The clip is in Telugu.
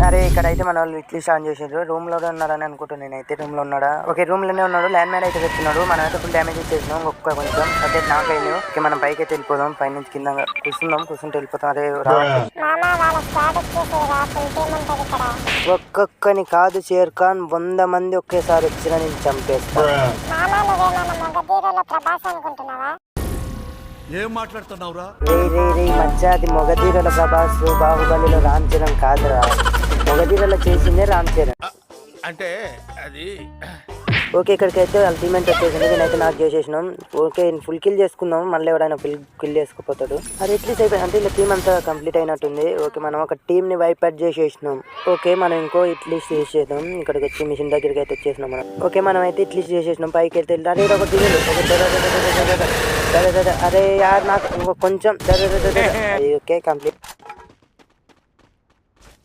అరే ఇక్కడైతే మన వాళ్ళు ఇట్లీ స్టార్ట్ చేసారు. రూమ్ లో ఉన్నారని అనుకుంటున్నాను. నేనైతే రూమ్ లో ఉన్నాడా? ఓకే రూమ్ లోనే ఉన్నాడు. ల్యాండ్ మ్యాన్ అయితే చెప్తున్నాడు. మనం అయితే ఫుల్ డ్యామేజ్ ఇచ్చేసినాం. ఒక్క కొంచెం అంటే నాకైనా ఓకే మనం పైకి అయితే వెళ్ళిపోదాం. పై నుంచి కింద కూర్చుంటే వెళ్ళిపోతాం. అరే ఒక్కొక్కని కాదు షేర్ ఖాన్ 100 మంది ఒకేసారి వచ్చినా నేను చంపేస్తా. ఏం మాట్లాడుతున్నావురా? రే మధ్య అది మొగధీరల ప్రభాస్, బాహుబలిలో రామ్ చరణ్ కాదురా. మొగధీరలో చేసిందే రామ్ చరణ్. అంటే అది ఓకే ఇక్కడికైతే అల్టిమేట్ వచ్చేసింది. నేనైతే నాకు చేసేసినాం. ఓకే ఫుల్ కిల్ చేసుకుందాం. మళ్ళీ ఎవరైనా ఫుల్ కిల్ చేసుకుపోతాడు. అది ఎట్లీస్ట్ అయిపోయి అంటే ఇలా టీం అంతా కంప్లీట్ అయినట్టుంది. ఓకే మనం ఒక టీం ని వైప్ అవుట్ చేసేసినాం. ఓకే మనం ఇంకో ఇట్లీస్ట్ చేసేద్దాం. ఇక్కడికి వచ్చి మిషన్ దగ్గరికి అయితే వచ్చేసినాం మనం. ఓకే మనం అయితే ఇట్లీస్ట్ చేసేసినాం. పైకి వెళ్తే అరే ఒకటి అరే యార్ నాకు కొంచెం ఓకే కంప్లీట్.